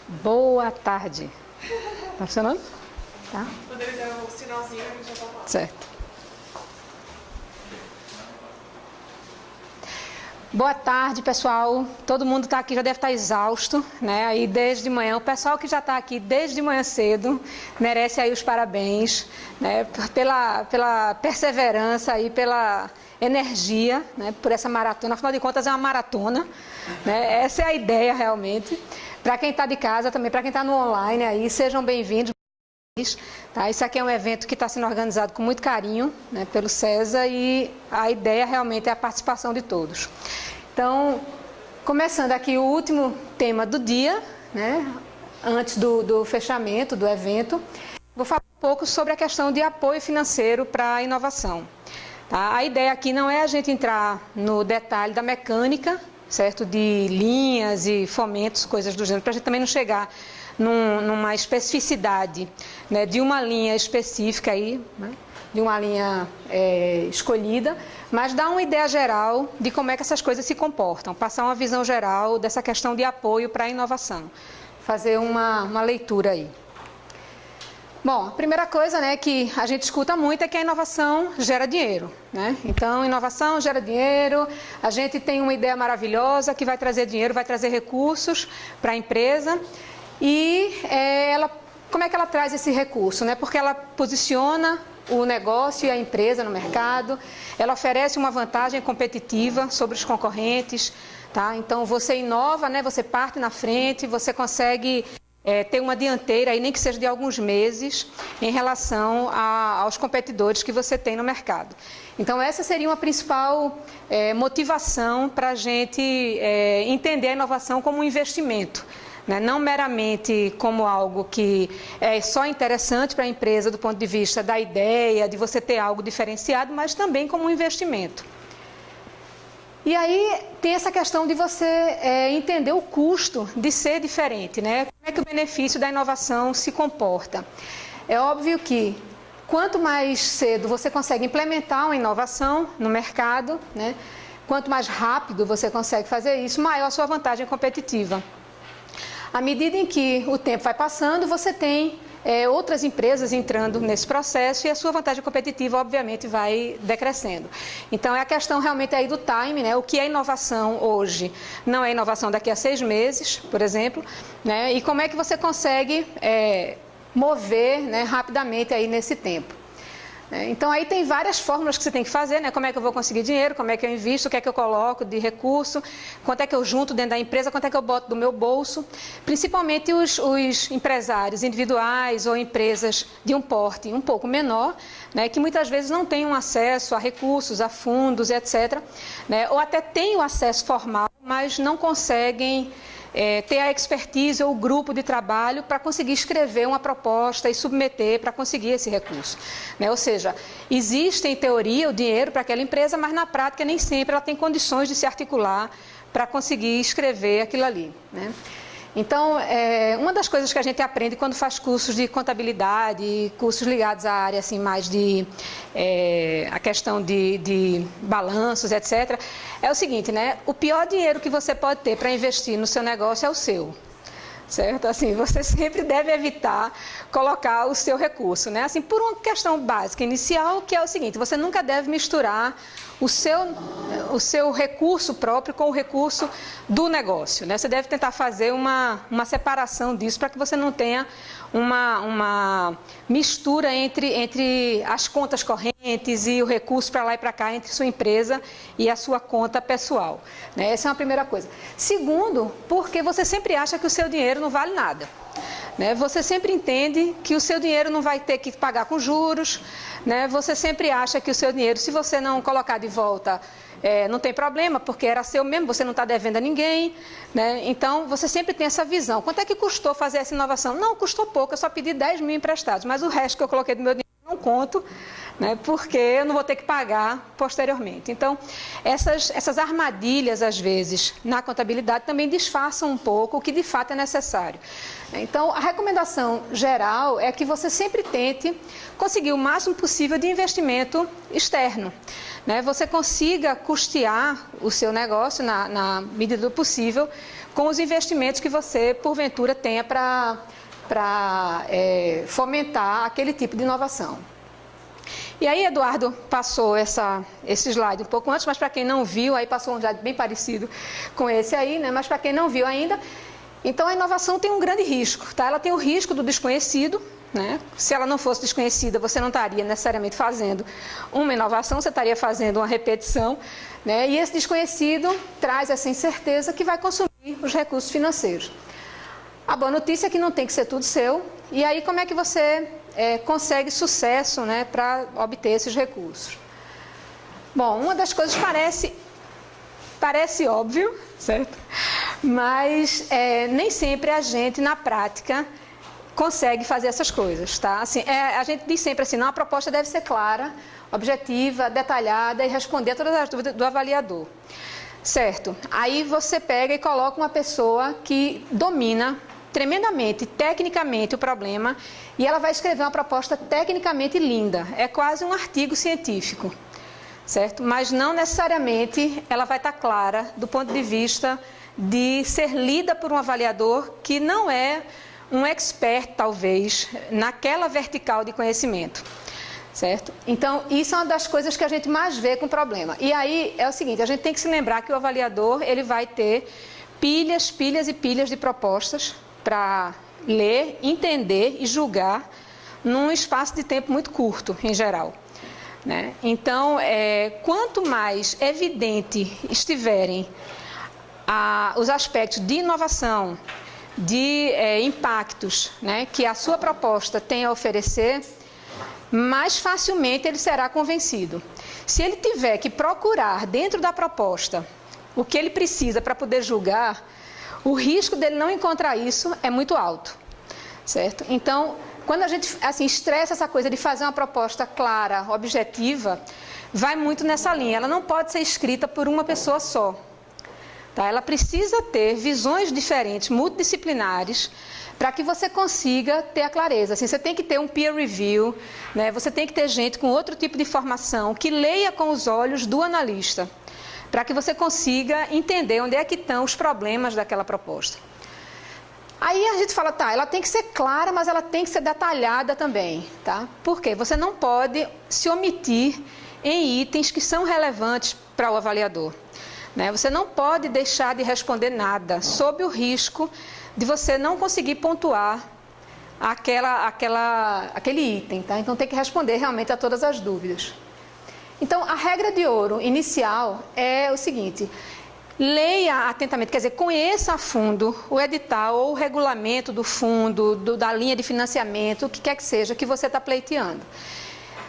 Boa tarde. Tá funcionando? Tá. Quando ele der o sinalzinho, a gente já tá lá. Certo. Boa tarde, pessoal. Todo mundo está aqui, já deve estar exausto, né? Aí desde manhã, o pessoal que já está aqui desde manhã cedo merece aí os parabéns, né? Pela perseverança aí, pela energia, né? Por essa maratona. Afinal de contas, é uma maratona, né? Essa é a ideia realmente. Para quem está de casa também, para quem está no online aí, sejam bem-vindos. Tá? Isso aqui é um evento que está sendo organizado com muito carinho, né, pelo César, e a ideia realmente é a participação de todos. Então, começando aqui o último tema do dia, né, antes do fechamento do evento, vou falar um pouco sobre a questão de apoio financeiro para a inovação. Tá? A ideia aqui não é a gente entrar no detalhe da mecânica, certo, de linhas e fomentos, coisas do gênero, para a gente também não chegar numa especificidade, né, de uma linha específica aí, né, de uma linha escolhida, mas dar uma ideia geral de como é que essas coisas se comportam, passar uma visão geral dessa questão de apoio para a inovação, fazer uma leitura aí. Bom, a primeira coisa, né, que a gente escuta muito é que a inovação gera dinheiro, né? Então, inovação gera dinheiro, a gente tem uma ideia maravilhosa que vai trazer dinheiro, vai trazer recursos para a empresa. E como é que ela traz esse recurso, né? Porque ela posiciona o negócio e a empresa no mercado, ela oferece uma vantagem competitiva sobre os concorrentes, tá? Então você inova, né? Você parte na frente, você consegue ter uma dianteira, aí, nem que seja de alguns meses, em relação aos competidores que você tem no mercado. Então essa seria uma principal motivação para a gente entender a inovação como um investimento. Não meramente como algo que é só interessante para a empresa do ponto de vista da ideia, de você ter algo diferenciado, mas também como um investimento. E aí tem essa questão de você entender o custo de ser diferente, né? Como é que o benefício da inovação se comporta? É óbvio que quanto mais cedo você consegue implementar uma inovação no mercado, né? Quanto mais rápido você consegue fazer isso, maior a sua vantagem competitiva. À medida em que o tempo vai passando, você tem outras empresas entrando nesse processo e a sua vantagem competitiva, obviamente, vai decrescendo. Então, é a questão realmente aí do time, né? O que é inovação hoje não é inovação daqui a 6 meses, por exemplo, né? E como é que você consegue mover, né, rapidamente aí nesse tempo. Então, aí tem várias fórmulas que você tem que fazer, né? Como é que eu vou conseguir dinheiro, como é que eu invisto, o que é que eu coloco de recurso, quanto é que eu junto dentro da empresa, quanto é que eu boto do meu bolso. Principalmente os empresários individuais ou empresas de um porte um pouco menor, né? Que muitas vezes não têm um acesso a recursos, a fundos, etc. Né? Ou até têm o acesso formal, mas não conseguem ter a expertise ou o grupo de trabalho para conseguir escrever uma proposta e submeter para conseguir esse recurso. Né? Ou seja, existe em teoria o dinheiro para aquela empresa, mas na prática nem sempre ela tem condições de se articular para conseguir escrever aquilo ali. Né? Então, uma das coisas que a gente aprende quando faz cursos de contabilidade, cursos ligados à área assim, mais de a questão de balanços, etc., é o seguinte, né? O pior dinheiro que você pode ter para investir no seu negócio é o seu. Certo? Assim, você sempre deve evitar colocar o seu recurso, né? Assim, por uma questão básica inicial, que é o seguinte, você nunca deve misturar o seu recurso próprio com o recurso do negócio, né? Você deve tentar fazer uma separação disso para que você não tenha uma mistura entre as contas correntes e o recurso para lá e para cá entre sua empresa e a sua conta pessoal. Né? Essa é uma primeira coisa. Segundo, porque você sempre acha que o seu dinheiro não vale nada. Né? Você sempre entende que o seu dinheiro não vai ter que pagar com juros, né? Você sempre acha que o seu dinheiro, se você não colocar de volta, não tem problema, porque era seu mesmo, você não está devendo a ninguém. Né? Então, você sempre tem essa visão. Quanto é que custou fazer essa inovação? Não, custou pouco, eu só pedi 10 mil emprestados, mas o resto que eu coloquei do meu dinheiro não conto, né? Porque eu não vou ter que pagar posteriormente. Então, essas armadilhas, às vezes, na contabilidade também disfarçam um pouco o que de fato é necessário. Então, a recomendação geral é que você sempre tente conseguir o máximo possível de investimento externo. Né? Você consiga custear o seu negócio na medida do possível com os investimentos que você, porventura, tenha para fomentar aquele tipo de inovação. E aí, Eduardo passou esse slide um pouco antes, mas para quem não viu, aí passou um slide bem parecido com esse aí, né? Mas para quem não viu ainda, então a inovação tem um grande risco, tá? Ela tem o risco do desconhecido, né? Se ela não fosse desconhecida, você não estaria necessariamente fazendo uma inovação, você estaria fazendo uma repetição, né? E esse desconhecido traz essa incerteza que vai consumir os recursos financeiros. A boa notícia é que não tem que ser tudo seu, e aí como é que você consegue sucesso, né, para obter esses recursos? Bom, uma das coisas parece óbvio, certo? Mas nem sempre a gente, na prática, consegue fazer essas coisas, tá? Assim, a gente diz sempre assim, não, a proposta deve ser clara, objetiva, detalhada e responder a todas as dúvidas do avaliador. Certo? Aí você pega e coloca uma pessoa que domina tremendamente, tecnicamente, o problema, e ela vai escrever uma proposta tecnicamente linda. É quase um artigo científico, certo? Mas não necessariamente ela vai estar clara do ponto de vista de ser lida por um avaliador que não é um expert, talvez, naquela vertical de conhecimento, certo? Então, isso é uma das coisas que a gente mais vê com o problema. E aí, é o seguinte, a gente tem que se lembrar que o avaliador, ele vai ter pilhas e pilhas de propostas para ler, entender e julgar num espaço de tempo muito curto, em geral, né? Então, quanto mais evidente estiverem os aspectos de inovação, de impactos, né, que a sua proposta tem a oferecer, mais facilmente ele será convencido. Se ele tiver que procurar dentro da proposta o que ele precisa para poder julgar, o risco dele não encontrar isso é muito alto, certo? Então, quando a gente estressa essa coisa de fazer uma proposta clara, objetiva, vai muito nessa linha. Ela não pode ser escrita por uma pessoa só, tá? Ela precisa ter visões diferentes, multidisciplinares, para que você consiga ter a clareza. Assim, você tem que ter um peer review, né? Você tem que ter gente com outro tipo de formação que leia com os olhos do analista, para que você consiga entender onde é que estão os problemas daquela proposta. Aí a gente fala, tá, ela tem que ser clara, mas ela tem que ser detalhada também, tá? Por quê? Você não pode se omitir em itens que são relevantes para o avaliador, né? Você não pode deixar de responder nada, sob o risco de você não conseguir pontuar aquele item, tá? Então tem que responder realmente a todas as dúvidas. Então, a regra de ouro inicial é o seguinte: leia atentamente, quer dizer, conheça a fundo o edital ou o regulamento do fundo, da linha de financiamento, o que quer que seja que você está pleiteando.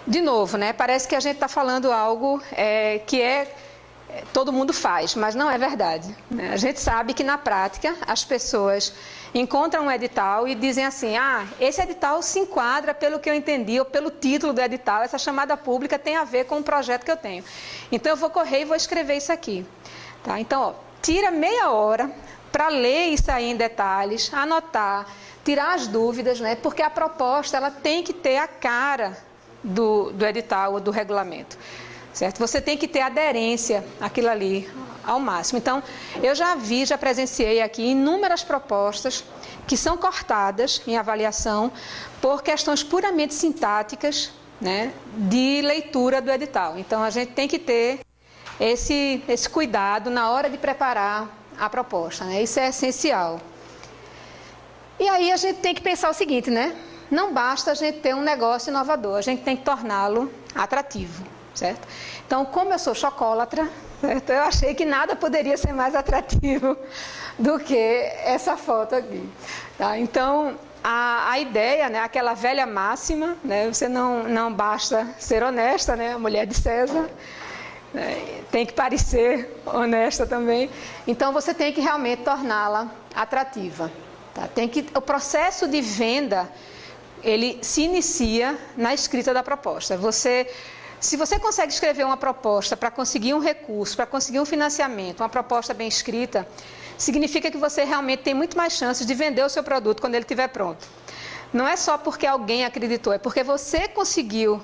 De novo, né, parece que a gente está falando algo que todo mundo faz, mas não é verdade, né? A gente sabe que na prática as pessoas encontram um edital e dizem assim, esse edital se enquadra pelo que eu entendi, ou pelo título do edital, essa chamada pública tem a ver com o projeto que eu tenho. Então eu vou correr e vou escrever isso aqui. Tá? Então, tira meia hora para ler isso aí em detalhes, anotar, tirar as dúvidas, né? Porque a proposta ela tem que ter a cara do edital ou do regulamento. Certo? Você tem que ter aderência àquilo ali ao máximo. Então, eu já presenciei aqui inúmeras propostas que são cortadas em avaliação por questões puramente sintáticas, né, de leitura do edital. Então, a gente tem que ter esse cuidado na hora de preparar a proposta, né? Isso é essencial. E aí a gente tem que pensar o seguinte, né? Não basta a gente ter um negócio inovador, a gente tem que torná-lo atrativo. Certo? Então, como eu sou chocólatra, certo? Eu achei que nada poderia ser mais atrativo do que essa foto aqui. Tá? Então, a ideia, né, aquela velha máxima, né, você não basta ser honesta, né, a mulher de César, né, tem que parecer honesta também. Então, você tem que realmente torná-la atrativa. Tá? O processo de venda, ele se inicia na escrita da proposta. Se você consegue escrever uma proposta para conseguir um recurso, para conseguir um financiamento, uma proposta bem escrita, significa que você realmente tem muito mais chances de vender o seu produto quando ele estiver pronto. Não é só porque alguém acreditou, é porque você conseguiu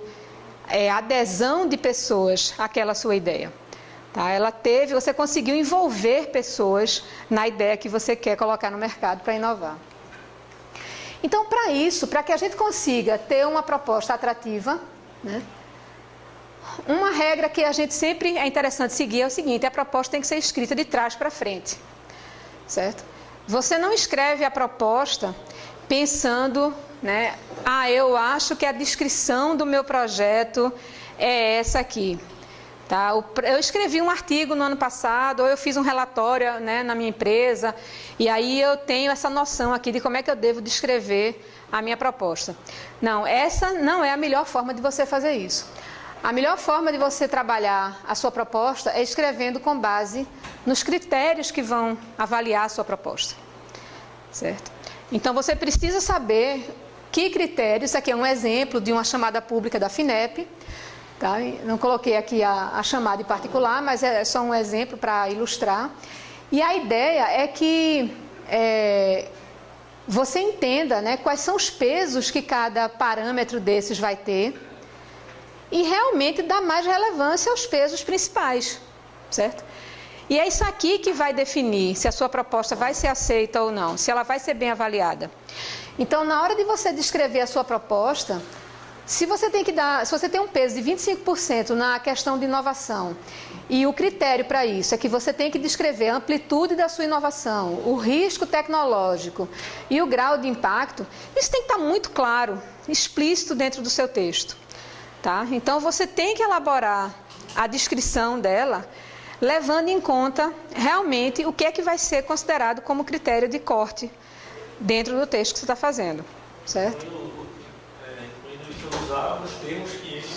adesão de pessoas àquela sua ideia. Tá? Você conseguiu envolver pessoas na ideia que você quer colocar no mercado para inovar. Então, para isso, para que a gente consiga ter uma proposta atrativa, né, uma regra que a gente sempre é interessante seguir é o seguinte: a proposta tem que ser escrita de trás para frente, certo? Você não escreve a proposta pensando, né, eu acho que a descrição do meu projeto é essa aqui. Tá? Eu escrevi um artigo no ano passado, ou eu fiz um relatório, né, na minha empresa, e aí eu tenho essa noção aqui de como é que eu devo descrever a minha proposta. Não, essa não é a melhor forma de você fazer isso. A melhor forma de você trabalhar a sua proposta é escrevendo com base nos critérios que vão avaliar a sua proposta, certo? Então você precisa saber que critérios. Isso aqui é um exemplo de uma chamada pública da FINEP. Tá? Não coloquei aqui a chamada em particular, mas é só um exemplo para ilustrar. E a ideia é que você entenda, né, quais são os pesos que cada parâmetro desses vai ter e realmente dá mais relevância aos pesos principais, certo? E é isso aqui que vai definir se a sua proposta vai ser aceita ou não, se ela vai ser bem avaliada. Então, na hora de você descrever a sua proposta, se você tem um peso de 25% na questão de inovação, e o critério para isso é que você tem que descrever a amplitude da sua inovação, o risco tecnológico e o grau de impacto, isso tem que estar muito claro, explícito dentro do seu texto. Tá? Então, você tem que elaborar a descrição dela, levando em conta realmente o que é que vai ser considerado como critério de corte dentro do texto que você está fazendo, certo? Usar os termos que eles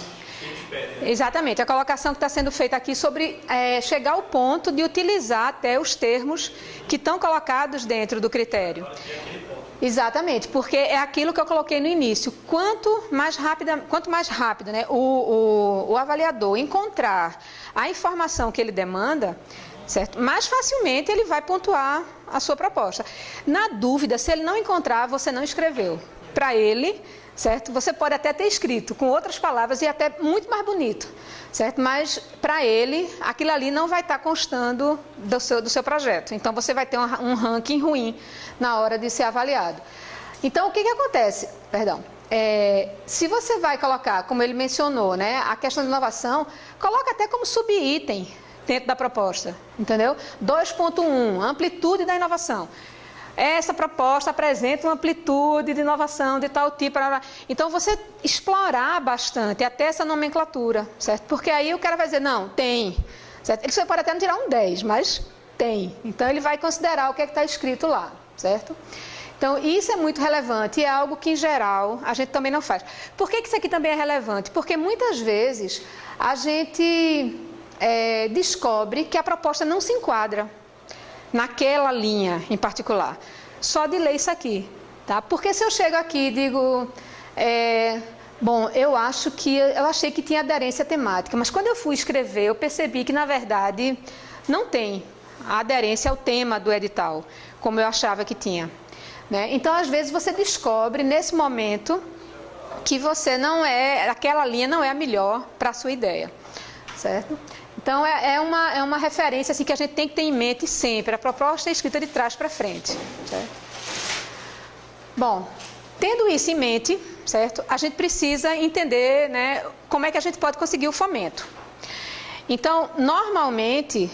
pedem. Exatamente, a colocação que está sendo feita aqui sobre chegar ao ponto de utilizar até os termos que estão colocados dentro do critério. Exatamente, porque é aquilo que eu coloquei no início. Quanto mais rápido, né, o avaliador encontrar a informação que ele demanda, certo? Mais facilmente ele vai pontuar a sua proposta. Na dúvida, se ele não encontrar, você não escreveu. Para ele, certo? Você pode até ter escrito com outras palavras e até muito mais bonito, certo? Mas para ele, aquilo ali não vai estar constando do seu projeto. Então você vai ter um ranking ruim na hora de ser avaliado. Então o que acontece? Se você vai colocar, como ele mencionou, né, a questão de inovação, coloca até como subitem dentro da proposta, entendeu? 2.1, amplitude da inovação. Essa proposta apresenta uma amplitude de inovação de tal tipo. Então, você explorar bastante até essa nomenclatura, certo? Porque aí o cara vai dizer, não, tem. Certo? Ele pode até não tirar um 10, mas tem. Então, ele vai considerar o que está escrito lá, certo? Então, isso é muito relevante e é algo que, em geral, a gente também não faz. Por que isso aqui também é relevante? Porque, muitas vezes, a gente descobre que a proposta não se enquadra naquela linha em particular, só de ler isso aqui, tá? Porque se eu chego aqui e digo, eu achei que tinha aderência temática, mas quando eu fui escrever, eu percebi que, na verdade, não tem a aderência ao tema do edital, como eu achava que tinha, né? Então, às vezes, você descobre, nesse momento, que aquela linha não é a melhor para a sua ideia, certo? Então, é uma referência assim, que a gente tem que ter em mente sempre. A proposta é escrita de trás para frente, certo? Bom, tendo isso em mente, certo? A gente precisa entender, né, como é que a gente pode conseguir o fomento. Então, normalmente,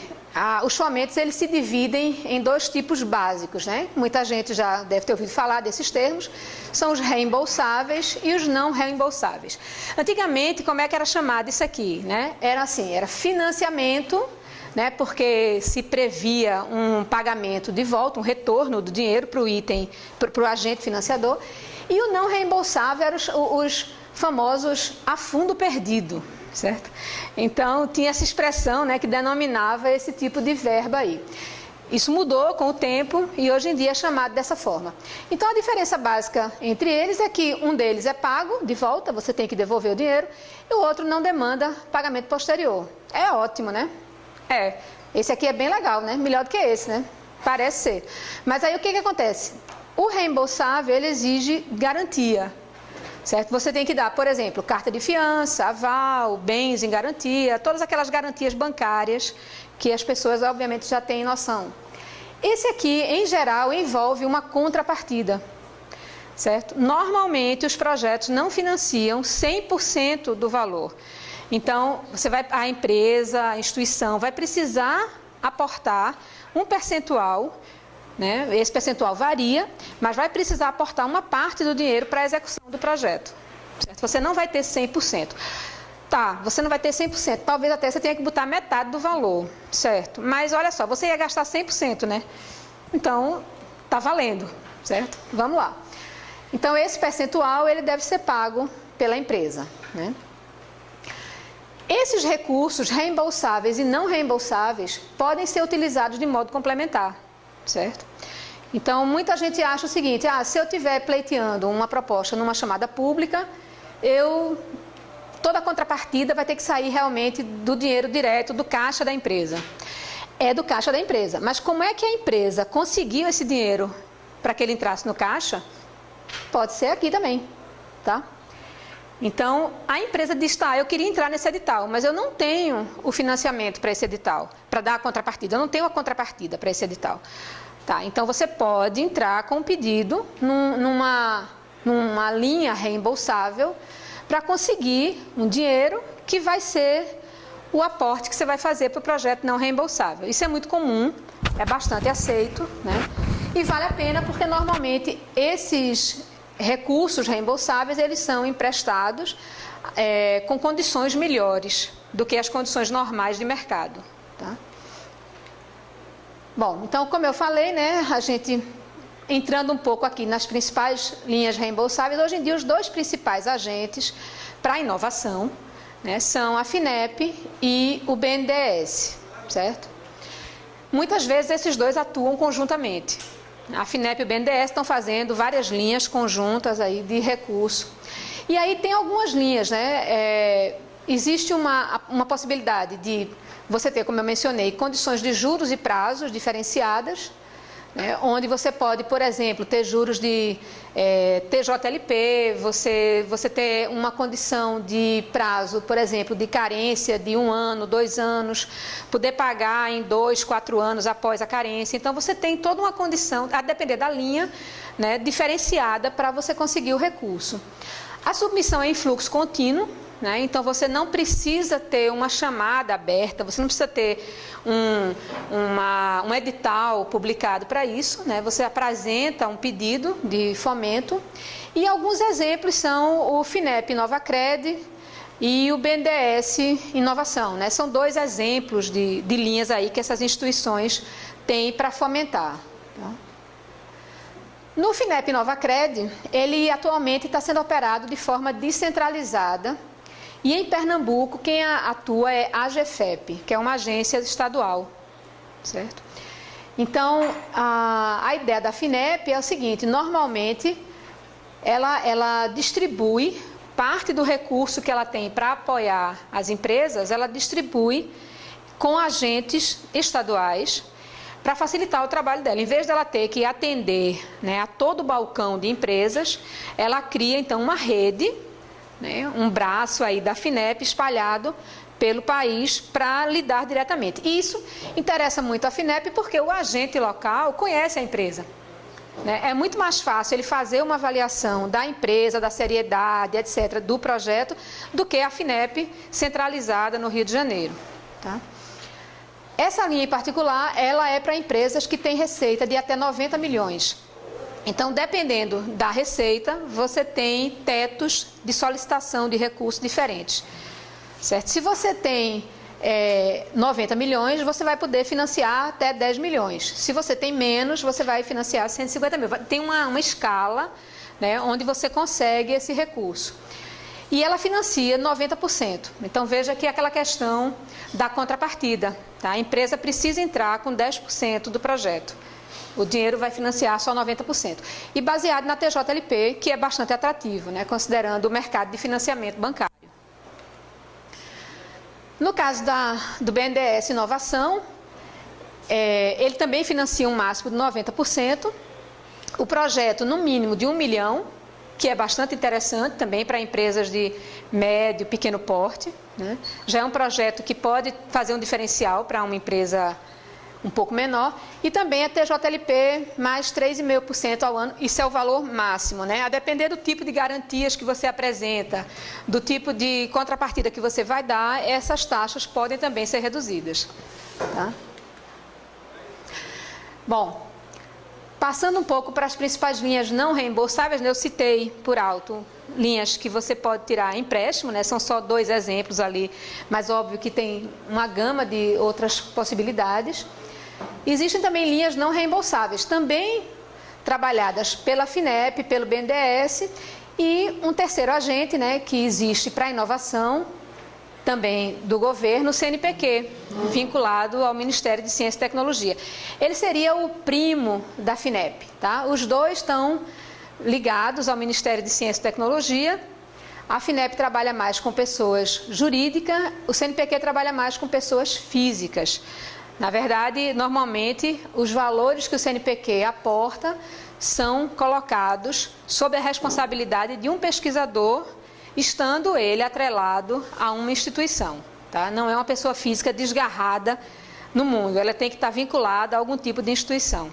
os fomentos eles se dividem em dois tipos básicos, né? Muita gente já deve ter ouvido falar desses termos. São os reembolsáveis e os não reembolsáveis. Antigamente, como é que era chamado isso aqui, né? Era financiamento, né? Porque se previa um pagamento de volta, um retorno do dinheiro para o item, para o agente financiador. E o não reembolsável eram os famosos a fundo perdido, certo? Então, tinha essa expressão, né, que denominava esse tipo de verba aí. Isso mudou com o tempo e hoje em dia é chamado dessa forma. Então, a diferença básica entre eles é que um deles é pago de volta, você tem que devolver o dinheiro, e o outro não demanda pagamento posterior. É ótimo, né? Esse aqui é bem legal, né? Melhor do que esse, né? Parece ser. Mas aí o que acontece? O reembolsável, ele exige garantia, certo? Você tem que dar, por exemplo, carta de fiança, aval, bens em garantia, todas aquelas garantias bancárias que as pessoas, obviamente, já têm noção. Esse aqui, em geral, envolve uma contrapartida, certo? Normalmente, os projetos não financiam 100% do valor. Então, a empresa, a instituição vai precisar aportar um percentual, né? Esse percentual varia, mas vai precisar aportar uma parte do dinheiro para a execução do projeto, certo? Você não vai ter 100%. Tá, você não vai ter 100%, talvez até você tenha que botar metade do valor, certo? Mas olha só, você ia gastar 100%, né? Então, tá valendo, certo? Vamos lá. Então, esse percentual, ele deve ser pago pela empresa, né? Esses recursos reembolsáveis e não reembolsáveis podem ser utilizados de modo complementar, certo? Então, muita gente acha o seguinte, se eu estiver pleiteando uma proposta numa chamada pública, toda a contrapartida vai ter que sair realmente do dinheiro direto do caixa da empresa. É do caixa da empresa, mas como é que a empresa conseguiu esse dinheiro para que ele entrasse no caixa? Pode ser aqui também, tá? Então, a empresa diz, eu queria entrar nesse edital, mas eu não tenho o financiamento para esse edital, para dar a contrapartida, eu não tenho a contrapartida para esse edital. Tá, então, você pode entrar com um pedido numa linha reembolsável para conseguir um dinheiro que vai ser o aporte que você vai fazer para o projeto não reembolsável. Isso é muito comum, é bastante aceito, né? E vale a pena porque, normalmente, esses recursos reembolsáveis, eles são emprestados com condições melhores do que as condições normais de mercado, tá? Bom, então, como eu falei, né, a gente entrando um pouco aqui nas principais linhas reembolsáveis, hoje em dia os dois principais agentes para a inovação, né, são a FINEP e o BNDES, certo? Muitas vezes esses dois atuam conjuntamente. A FINEP e o BNDES estão fazendo várias linhas conjuntas aí de recurso. E aí tem algumas linhas, né? Existe uma possibilidade de você ter, como eu mencionei, condições de juros e prazos diferenciadas, né? Onde você pode, por exemplo, ter juros de TJLP, você ter uma condição de prazo, por exemplo, de carência de 1 ano, 2 anos, poder pagar em 2, 4 anos após a carência. Então, você tem toda uma condição, a depender da linha, né, diferenciada para você conseguir o recurso. A submissão é em fluxo contínuo, né? Então, você não precisa ter uma chamada aberta, você não precisa ter um edital publicado para isso, né? Você apresenta um pedido de fomento e alguns exemplos são o FINEP InovaCred e o BNDES Inovação, né? São 2 exemplos de linhas aí que essas instituições têm para fomentar, tá? No FINEP InovaCred, ele atualmente está sendo operado de forma descentralizada. E em Pernambuco, quem atua é a AGFEP, que é uma agência estadual, certo? Então, a ideia da FINEP é o seguinte, normalmente, ela distribui parte do recurso que ela tem para apoiar as empresas, ela distribui com agentes estaduais para facilitar o trabalho dela. Em vez dela ter que atender, né, a todo o balcão de empresas, ela cria, então, uma rede, né, um braço aí da FINEP espalhado pelo país para lidar diretamente. E isso interessa muito a FINEP porque o agente local conhece a empresa, né? É muito mais fácil ele fazer uma avaliação da empresa, da seriedade, etc., do projeto, do que a FINEP centralizada no Rio de Janeiro, tá? Essa linha em particular, ela é para empresas que têm receita de até 90 milhões. Então, dependendo da receita, você tem tetos de solicitação de recursos diferentes, certo? Se você tem 90 milhões, você vai poder financiar até 10 milhões. Se você tem menos, você vai financiar 150 mil. Tem uma escala, né, onde você consegue esse recurso. E ela financia 90%. Então, veja que é aquela questão da contrapartida, tá? A empresa precisa entrar com 10% do projeto. O dinheiro vai financiar só 90%. E baseado na TJLP, que é bastante atrativo, né, considerando o mercado de financiamento bancário. No caso do BNDES Inovação, ele também financia um máximo de 90%. O projeto, no mínimo, de 1 milhão, que é bastante interessante também para empresas de médio, pequeno porte, né? Já é um projeto que pode fazer um diferencial para uma empresa um pouco menor, e também a TJLP mais 3,5% ao ano, isso é o valor máximo, né? A depender do tipo de garantias que você apresenta, do tipo de contrapartida que você vai dar, essas taxas podem também ser reduzidas, tá? Bom, passando um pouco para as principais linhas não reembolsáveis, né? Eu citei por alto linhas que você pode tirar empréstimo, né? São só 2 exemplos ali, mas óbvio que tem uma gama de outras possibilidades. Existem também linhas não reembolsáveis, também trabalhadas pela FINEP, pelo BNDES e um terceiro agente, né, que existe para a inovação, também do governo, o CNPq, vinculado ao Ministério de Ciência e Tecnologia. Ele seria o primo da FINEP, tá? Os dois estão ligados ao Ministério de Ciência e Tecnologia. A FINEP trabalha mais com pessoas jurídicas, o CNPq trabalha mais com pessoas físicas. Na verdade, normalmente, os valores que o CNPq aporta são colocados sob a responsabilidade de um pesquisador, estando ele atrelado a uma instituição, tá? Não é uma pessoa física desgarrada no mundo, ela tem que estar vinculada a algum tipo de instituição.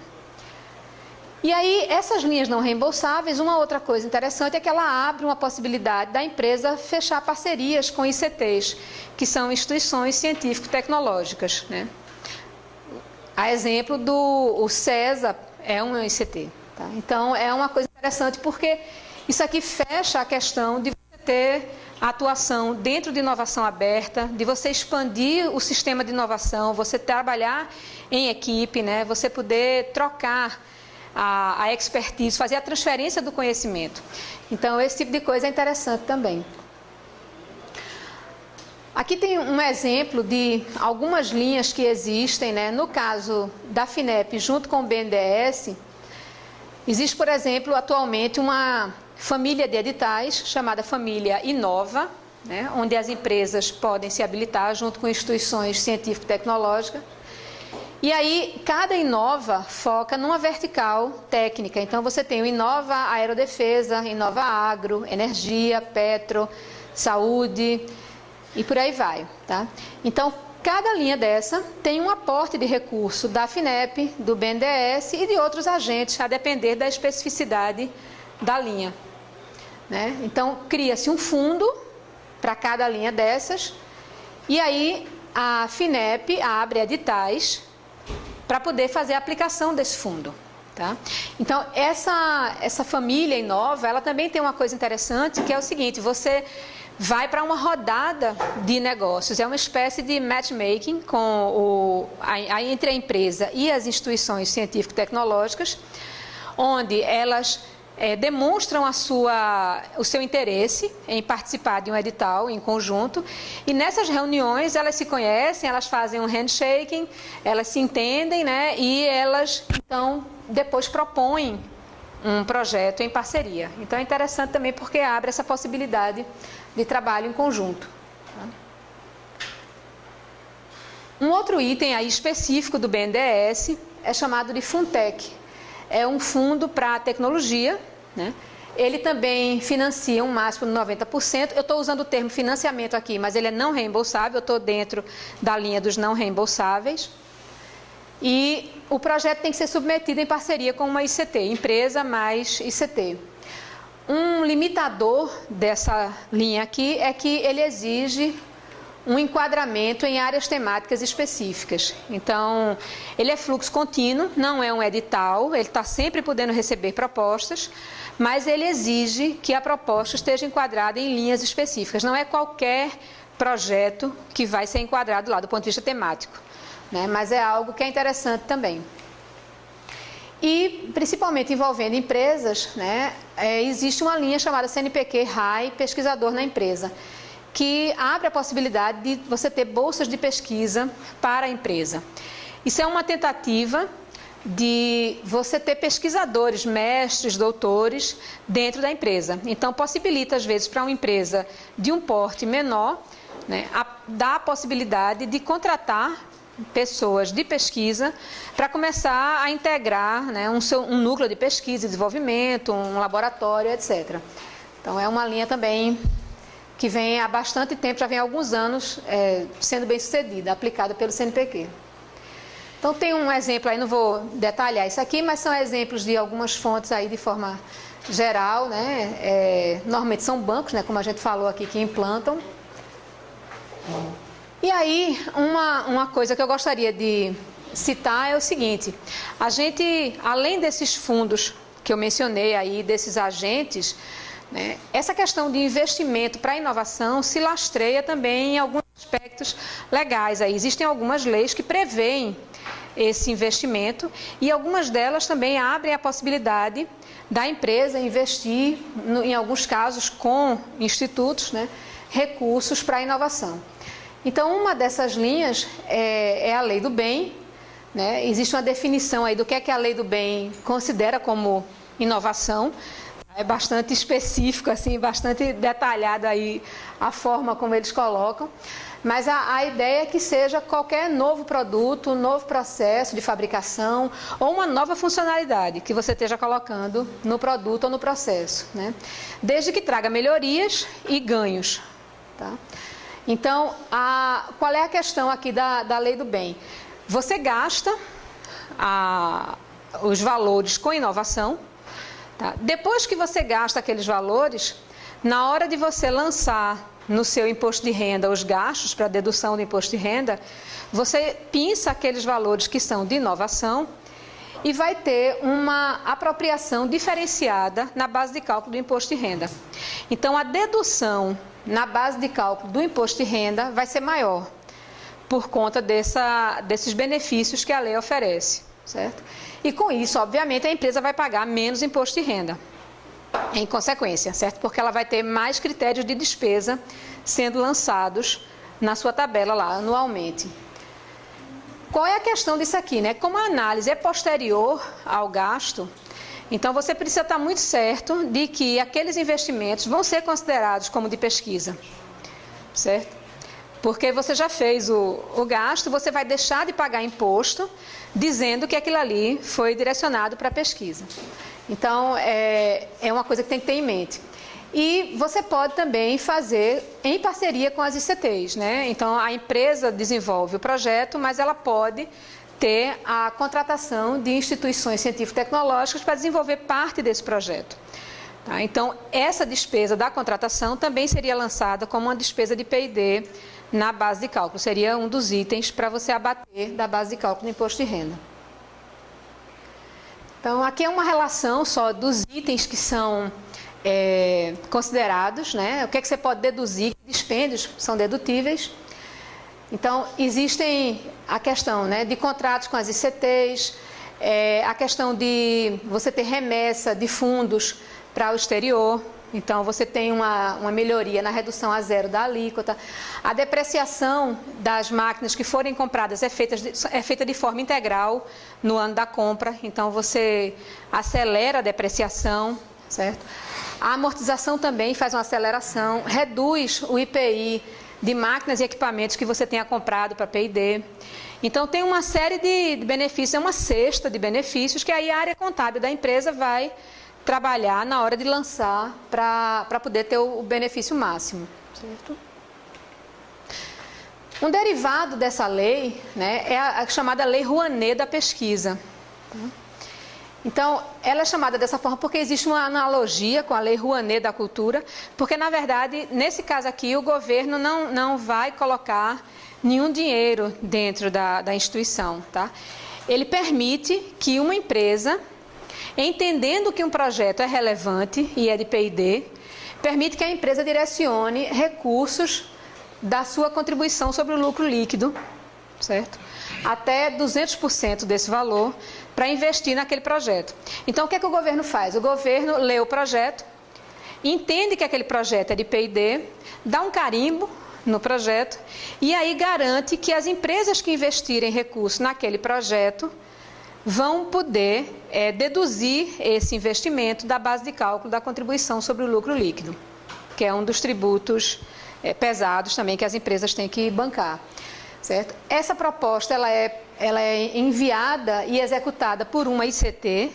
E aí, essas linhas não reembolsáveis, uma outra coisa interessante é que ela abre uma possibilidade da empresa fechar parcerias com ICTs, que são instituições científico-tecnológicas, né? A exemplo do CESA é um ICT, tá? Então, é uma coisa interessante porque isso aqui fecha a questão de você ter atuação dentro de inovação aberta, de você expandir o sistema de inovação, você trabalhar em equipe, né? Você poder trocar a expertise, fazer a transferência do conhecimento. Então, esse tipo de coisa é interessante também. Aqui tem um exemplo de algumas linhas que existem, né? No caso da FINEP, junto com o BNDES, existe, por exemplo, atualmente uma família de editais chamada Família Inova, né? Onde as empresas podem se habilitar junto com instituições científico-tecnológicas. E aí, cada Inova foca numa vertical técnica. Então, você tem o Inova Aerodefesa, Inova Agro, Energia, Petro, Saúde e por aí vai, tá? Então, cada linha dessa tem um aporte de recurso da FINEP, do BNDES e de outros agentes, a depender da especificidade da linha, né? Então, cria-se um fundo para cada linha dessas e aí a FINEP abre editais para poder fazer a aplicação desse fundo, tá? Então, essa família Inova, ela também tem uma coisa interessante, que é o seguinte: você vai para uma rodada de negócios, é uma espécie de matchmaking entre a empresa e as instituições científico-tecnológicas, onde elas demonstram o seu interesse em participar de um edital em conjunto, e nessas reuniões elas se conhecem, elas fazem um handshaking, elas se entendem, né? E elas, então, depois propõem um projeto em parceria. Então, é interessante também porque abre essa possibilidade de trabalho em conjunto. Um outro item aí específico do BNDES é chamado de Funtech. É um fundo para tecnologia, né? Ele também financia um máximo de 90%. Eu estou usando o termo financiamento aqui, mas ele é não reembolsável, eu estou dentro da linha dos não reembolsáveis. E o projeto tem que ser submetido em parceria com uma ICT, empresa mais ICT. Um limitador dessa linha aqui é que ele exige um enquadramento em áreas temáticas específicas. Então, ele é fluxo contínuo, não é um edital, ele está sempre podendo receber propostas, mas ele exige que a proposta esteja enquadrada em linhas específicas. Não é qualquer projeto que vai ser enquadrado lá do ponto de vista temático, né? Mas é algo que é interessante também. E, principalmente envolvendo empresas, né, existe uma linha chamada CNPq RAI, pesquisador na empresa, que abre a possibilidade de você ter bolsas de pesquisa para a empresa. Isso é uma tentativa de você ter pesquisadores, mestres, doutores dentro da empresa. Então, possibilita, às vezes, para uma empresa de um porte menor, né, dar a possibilidade de contratar pessoas de pesquisa para começar a integrar, né, um núcleo de pesquisa e desenvolvimento, um laboratório, etc. Então, é uma linha também que vem há bastante tempo, já vem há alguns anos, sendo bem sucedida, aplicada pelo CNPq. Então, tem um exemplo aí, não vou detalhar isso aqui, mas são exemplos de algumas fontes aí de forma geral, né? Normalmente são bancos, né, como a gente falou aqui, que implantam. E aí, uma coisa que eu gostaria de citar é o seguinte: a gente, além desses fundos que eu mencionei aí, desses agentes, né, essa questão de investimento para a inovação se lastreia também em alguns aspectos legais. Aí existem algumas leis que prevêem esse investimento e algumas delas também abrem a possibilidade da empresa investir, em alguns casos com institutos, né, recursos para a inovação. Então, uma dessas linhas é a Lei do Bem, né? Existe uma definição aí do que a Lei do Bem considera como inovação. É bastante específico, assim, bastante detalhado aí a forma como eles colocam. Mas a ideia é que seja qualquer novo produto, novo processo de fabricação ou uma nova funcionalidade que você esteja colocando no produto ou no processo, né? Desde que traga melhorias e ganhos, tá? Então, qual é a questão aqui da Lei do Bem? Você gasta os valores com inovação, tá? Depois que você gasta aqueles valores, na hora de você lançar no seu imposto de renda os gastos para dedução do imposto de renda, você pinça aqueles valores que são de inovação e vai ter uma apropriação diferenciada na base de cálculo do imposto de renda. Então, a dedução na base de cálculo do imposto de renda vai ser maior, por conta desses benefícios que a lei oferece, certo? E com isso, obviamente, a empresa vai pagar menos imposto de renda, em consequência, certo? Porque ela vai ter mais critérios de despesa sendo lançados na sua tabela lá, anualmente. Qual é a questão disso aqui, né? Como a análise é posterior ao gasto, então você precisa estar muito certo de que aqueles investimentos vão ser considerados como de pesquisa, certo? Porque você já fez o gasto, você vai deixar de pagar imposto dizendo que aquilo ali foi direcionado para pesquisa. Então, é uma coisa que tem que ter em mente. E você pode também fazer em parceria com as ICTs, né? Então, a empresa desenvolve o projeto, mas ela pode ter a contratação de instituições científico-tecnológicas para desenvolver parte desse projeto. Tá? Então, essa despesa da contratação também seria lançada como uma despesa de P&D na base de cálculo. Seria um dos itens para você abater da base de cálculo do imposto de renda. Então, aqui é uma relação só dos itens que são considerados, né? O que é que você pode deduzir, que dispêndios são dedutíveis. Então, existem a questão, né, de contratos com as ICTs, a questão de você ter remessa de fundos para o exterior. Então, você tem uma melhoria na redução a zero da alíquota. A depreciação das máquinas que forem compradas é feita de forma integral no ano da compra. Então, você acelera a depreciação, certo? A amortização também faz uma aceleração, reduz o IPI de máquinas e equipamentos que você tenha comprado para P&D. Então, tem uma série de benefícios, é uma cesta de benefícios que aí a área contábil da empresa vai trabalhar na hora de lançar para poder ter o benefício máximo, certo? Um derivado dessa lei, né, é a chamada Lei Rouanet da pesquisa. Então, ela é chamada dessa forma porque existe uma analogia com a Lei Rouanet da cultura, porque, na verdade, nesse caso aqui, o governo não vai colocar nenhum dinheiro dentro da instituição, tá? Ele permite que uma empresa, entendendo que um projeto é relevante e é de P&D, permite que a empresa direcione recursos da sua contribuição sobre o lucro líquido, certo? Até 200% desse valor para investir naquele projeto. Então, o que é que o governo faz? O governo lê o projeto, entende que aquele projeto é de P&D, dá um carimbo no projeto e aí garante que as empresas que investirem recursos naquele projeto vão poder deduzir esse investimento da base de cálculo da contribuição sobre o lucro líquido, que é um dos tributos pesados também que as empresas têm que bancar. certo? Essa proposta ela é enviada e executada por uma ICT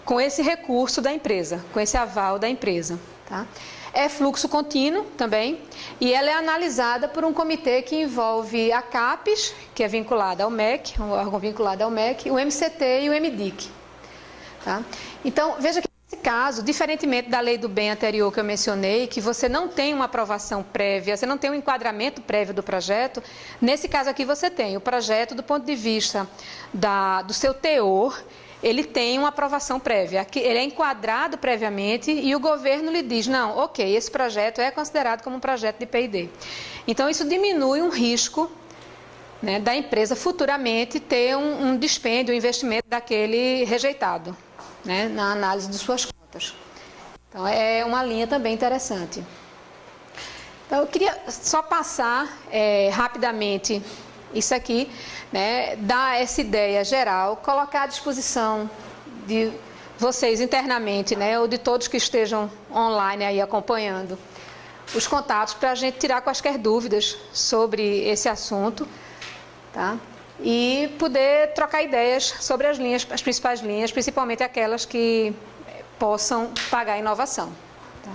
com esse recurso da empresa, com esse aval da empresa. Tá? É fluxo contínuo também, e ela é analisada por um comitê que envolve a CAPES, que é vinculada ao MEC, um órgão vinculado ao MEC, o MCT e o MDIC. Tá? Então, veja que nesse caso, diferentemente da lei do bem anterior que eu mencionei, que você não tem uma aprovação prévia, você não tem um enquadramento prévio do projeto, nesse caso aqui você tem o projeto do ponto de vista do seu teor, ele tem uma aprovação prévia, ele é enquadrado previamente e o governo lhe diz, não, ok, esse projeto é considerado como um projeto de P&D. Então, isso diminui um risco, né, da empresa futuramente ter um dispêndio, um investimento daquele rejeitado, né, na análise de suas contas. Então, é uma linha também interessante. Então, eu queria só passar rapidamente isso aqui, né, dar essa ideia geral, colocar à disposição de vocês internamente, né, ou de todos que estejam online aí acompanhando os contatos para a gente tirar quaisquer dúvidas sobre esse assunto, tá? E poder trocar ideias sobre as linhas, as principais linhas, principalmente aquelas que possam pagar a inovação. Tá?